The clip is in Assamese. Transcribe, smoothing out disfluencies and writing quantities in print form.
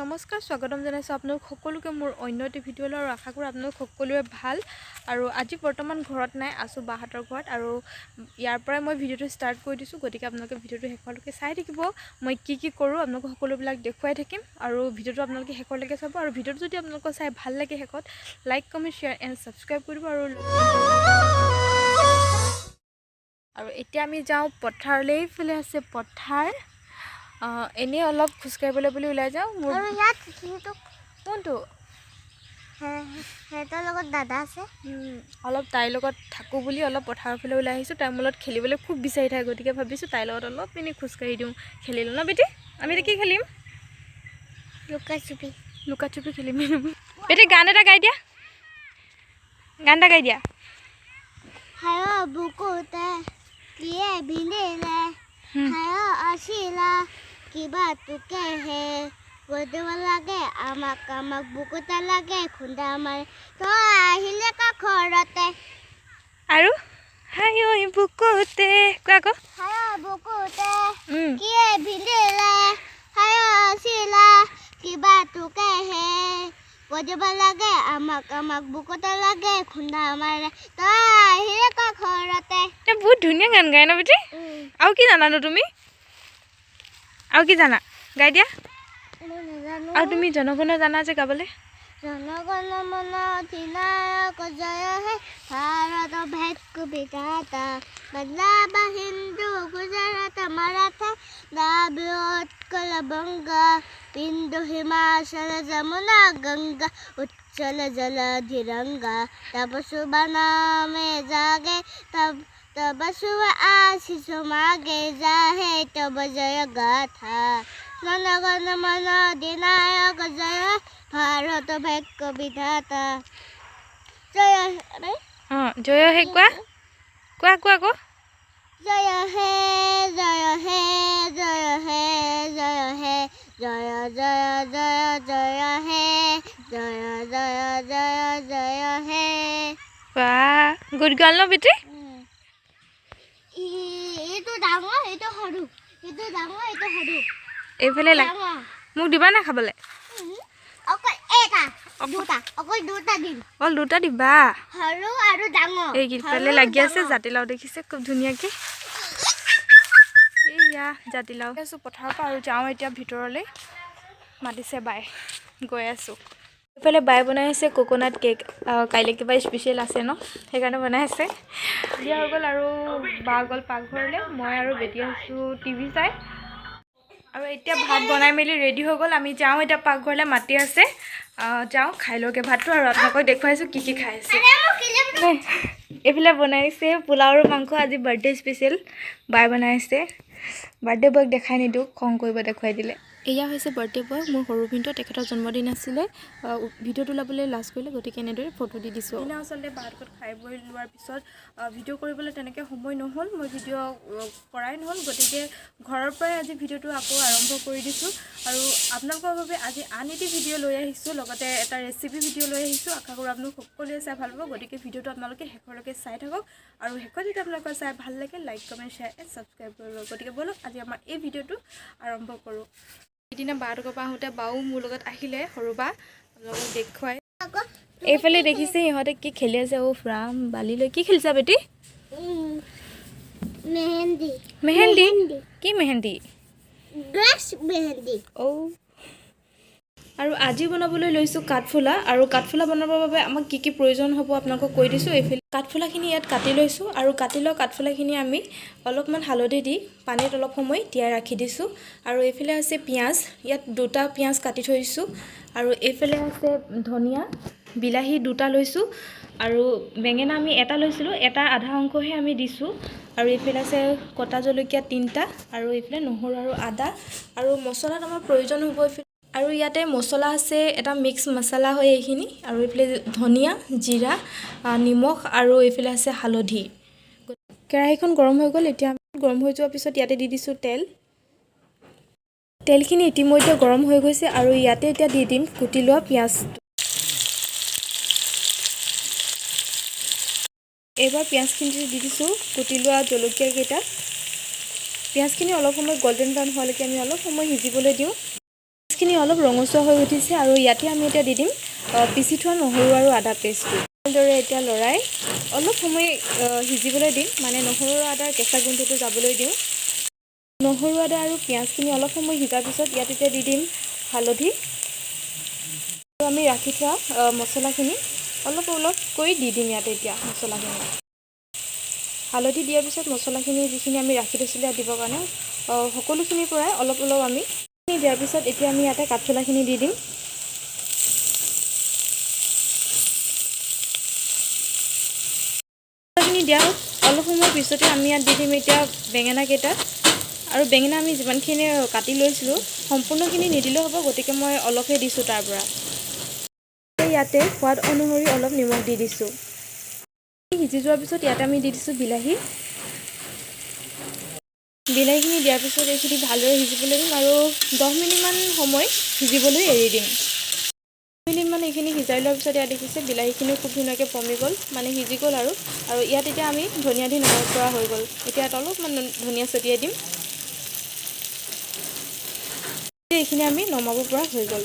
নমস্কাৰ স্বাগতম জনাইছোঁ আপোনালোক সকলোকে মোৰ অন্য এটি ভিডিঅ'লৈ আৰু আশা কৰোঁ আপোনালোক সকলোৰে ভাল আৰু আজি বৰ্তমান ঘৰত নাই আছোঁ বাহঁতৰ ঘৰত আৰু ইয়াৰ পৰাই মই ভিডিঅ'টো ষ্টাৰ্ট কৰি দিছোঁ গতিকে আপোনালোকে ভিডিঅ'টো শেষলৈকে চাই থাকিব মই কি কৰোঁ আপোনালোকক সকলোবিলাক দেখুৱাই থাকিম আৰু ভিডিঅ'টো আপোনালোকে শেষলৈকে চাব আৰু ভিডিঅ'টো যদি আপোনালোকৰ চাই ভাল লাগে শেষত like comment share and subscribe কৰিব আৰু এতিয়া আমি যাওঁ পথাৰলৈ এইফালে আছে পথাৰ এনে অলপ খোজকাঢ়িবলৈ বুলি ওলাই যাওঁ মোৰ আৰু ইয়াত কোনটো হেতৰ লগত দাদা আছে অলপ তাইৰ লগত থাকোঁ বুলি অলপ পথাৰৰ ফালে ওলাই আহিছোঁ তাইৰ লগত খেলিবলৈ খুব বিচাৰি থাকে গতিকে ভাবিছোঁ তাইৰ লগত অলপ এনেই খোজকাঢ়ি দিওঁ খেলিলোঁ ন বেটি আমি এতিয়া কি খেলিম লুকা চুপি খেলিম বেটি গান এটা গাই দিয়া হায় বুকুতে কিয়ে বিন্দিলে হায় আছিলা কিবা তোকে হে বদিব লাগে আমাক বুকুতে লাগে খুন্দা মাৰে তই আহিলে কাষৰতে আৰু হায় বুকুতে কোৱা আকৌ হায় বুকুতে কিয়ে বিন্দিলে হায় আছিলা কিবা তোকে হে বদিব লাগে আমাক বুকুতে লাগে খুন্দা মাৰে তই আহিলে কাষৰতে বহুত ধুনীয়া গান গায় ন বেটি আৰু কি জানানো তুমি আৰু কি জানা গাই দিয়া আৰু তুমি জনগণ জানা যে গাবলৈ জনগণ মন অধিনায়ক জয় হে ভাৰত ভেটকু বিধাতা পাঞ্জাব হিন্দু গুজৰাট মাৰাঠা দ্ৰাবিড় উৎকল বংগা বিন্দু হিমাচল যমুনা গংগা উচ্চল জলধিৰংগা তব শুভ নামে জাগে তব শুভ আশিষ মাগে যাহে তব জয় গাথা জনগণ মন অধিনায়ক জয় ভাৰত ভাগ্য বিধাতা জয় জয় হে কোৱা আকৌ জয় হে জয় হে জয় হে জয় হে জয় জয় জয় জয় হে জয় জয় জয় জয় হে বাহ গুড গাৰ্ল ন বেটি এইটো ডাঙৰ এইটো সৰু এইটো ডাঙৰ এইটো সৰু এইফালে মোক দিবা না খাবলৈ অকল এটা দুটা দিম দুটা দিবা সৰু আৰু ডাঙৰ এইফালে লাগি আছে জাতিলাও দেখিছে খুব ধুনীয়াকৈ এইয়া জাতিলাও আছোঁ পথাৰৰ পৰা আৰু যাওঁ এতিয়া ভিতৰলৈ মাতিছে বাই গৈ আছোঁ এইফালে বাই বনাই আছে কোকোনাট কেক কাইলৈ কিবা স্পেচিয়েল আছে ন সেইকাৰণে বনাই আছে দিয়া হৈ গ'ল আৰু বা গ'ল পাকঘৰলৈ মই আৰু বেটি আছোঁ টিভি চাই আৰু এতিয়া ভাত বনাই মেলি ৰেডি হৈ গ'ল আমি যাওঁ এতিয়া পাকঘৰলৈ মাতি আছে যাওঁ খাই লওঁগৈ ভাতটো আৰু আপোনালোকক দেখুৱাইছোঁ কি খাই আছে এইফালে বনাইছে পোলাও আৰু মাংস আজি বাৰ্থডে স্পেচিয়েল বাই বনাইছে বাৰ্থডে বয়ক দেখাই নিদিওঁ খং কৰিব দেখুৱাই দিলে এয়া হৈছে বাৰ্থডে বয় মোৰ সৰু ভিনটো তেখেতৰ জন্মদিন আছিলে ভিডিঅ' তোলাবলৈ লাজ কৰিলে গতিকে এনেদৰে ফটো দি দিছোঁ দিনা আচলতে ভাত খাই বৈ লোৱাৰ পিছত ভিডিঅ' কৰিবলৈ তেনেকৈ সময় নহ'ল মই ভিডিঅ' কৰাই নহ'ল গতিকে ঘৰৰ পৰাই আজি ভিডিঅ'টো আকৌ আৰম্ভ কৰি দিছোঁ আৰু আপোনালোকৰ বাবে আজি আন এটি ভিডিঅ' লৈ আহিছোঁ লগতে এটা ৰেচিপি ভিডিঅ' লৈ আহিছোঁ আশা কৰোঁ আপোনালোক সকলোৱে চাই ভাল পাব গতিকে ভিডিঅ'টো আপোনালোকে শেষলৈকে চাই থাকক আৰু শেষত যদি আপোনালোকৰ চাই ভাল লাগে like comment share and subscribe কৰিব গতিকে ব'লক আজি আমাৰ এই ভিডিঅ'টো আৰম্ভ কৰোঁ সিদিনা বাহঁতৰ পৰা আহোঁতে বাও মোৰ লগত আহিলে সৰু বা লগত দেখুৱাই এইফালে দেখিছে সিহঁতে কি খেলি আছে ৰাম বালিলৈ কি খেলিছা বেটি মেহেন্দি কি মেহেন্দি আৰু আজি বনাবলৈ লৈছোঁ কাঠফুলা আৰু কাঠফুলা বনাবৰ বাবে আমাক কি প্ৰয়োজন হ'ব আপোনালোকক কৈ দিছোঁ এইফালে কাঠফুলাখিনি ইয়াত কাটি লৈছোঁ আৰু কাটি লোৱা কাঠফুলাখিনি আমি অলপমান হালধি দি পানীত অলপ সময় তিয়াই ৰাখি দিছোঁ আৰু এইফালে আছে পিঁয়াজ ইয়াত দুটা পিঁয়াজ কাটি থৈছোঁ আৰু এইফালে আছে ধনিয়া বিলাহী দুটা লৈছোঁ আৰু বেঙেনা আমি এটা লৈছিলোঁ এটা আধা অংশহে আমি দিছোঁ আৰু এইফালে আছে কটা জলকীয়া 3টা আৰু এইফালে নহৰু আৰু আদা আৰু মছলাত আমাৰ প্ৰয়োজন হ'ব এইফালে আৰু ইয়াতে মছলা আছে এটা মিক্স মছলা হয় এইখিনি আৰু এইফালে ধনিয়া জিৰা নিমখ আৰু এইফালে আছে হালধি কেৰাহীখন গৰম হৈ গ'ল এতিয়া গৰম হৈ যোৱাৰ পিছত ইয়াতে দি দিছোঁ তেলখিনি ইতিমধ্যে গৰম হৈ গৈছে আৰু ইয়াতে এতিয়া দি দিম কুটি লোৱা পিঁয়াজ এইবাৰ পিঁয়াজখিনি দি দিছোঁ কুটি লোৱা জলকীয়াকেইটা পিঁয়াজখিনি অলপ সময় গোল্ডেন ব্ৰাউন হোৱালৈকে আমি অলপ সময় সিজিবলৈ দিওঁ পিঁয়াজখিনি অলপ ৰঙচুৱা হৈ উঠিছে আৰু ইয়াতে আমি এতিয়া দি দিম পিচি থোৱা নহৰু আৰু আদা পেষ্টটো। ভালদৰে এতিয়া লৰাই অলপ সময় সিজিবলৈ দিম, মানে নহৰু আৰু আদাৰ কেঁচা গোন্ধটো যাবলৈ দিওঁ। নহৰু আদা আৰু পিঁয়াজখিনি অলপ সময় সিজাৰ পিছত ইয়াত এতিয়া দি দিম হালধি আৰু আমি ৰাখি থোৱা মছলাখিনি অলপকৈ দি দিম ইয়াতে এতিয়া মছলাখিনি। হালধি দিয়াৰ পিছত মছলাখিনি যিখিনি আমি ৰাখি থৈছিলোঁ ইয়াত দিবৰ কাৰণে সকলোখিনিৰ পৰাই অলপ আমি দিয়াৰ পিছত এতিয়া আমি ইয়াতে কাঠফুলাখিনি দি দিম। মছলাখিনি দিয়া অলপ সময়ৰ পিছতে আমি ইয়াত দি দিম এতিয়া বেঙেনা কেইটা। আৰু বেঙেনা আমি যিমানখিনি কাটি লৈছিলোঁ সম্পূৰ্ণখিনি নিদিলেও হ'ব, গতিকে মই অলপহে দিছোঁ তাৰ পৰা। ইয়াতে সোৱাদ অনুসৰি অলপ নিমখ দি দিছোঁ। সিজি যোৱাৰ পিছত ইয়াতে আমি দি দিছোঁ বিলাহী। বিলাহীখিনি দিয়াৰ পিছত এইখিনি ভালদৰে সিজিবলৈ দিম আৰু 10 মিনিটমান সময় সিজিবলৈ এৰি দিম। 10 মিনিটমান এইখিনি সিজাই লোৱাৰ পিছত ইয়াত দেখিছে বিলাহীখিনিও খুব ধুনীয়াকৈ পমি গ'ল, মানে সিজি গ'ল আৰু ইয়াত এতিয়া আমি ধনিয়া দি নমাব পৰা হৈ গ'ল। এতিয়া ইয়াত অলপমান ধনিয়া ছটিয়াই দিম। এইখিনি আমি নমাব পৰা হৈ গ'ল।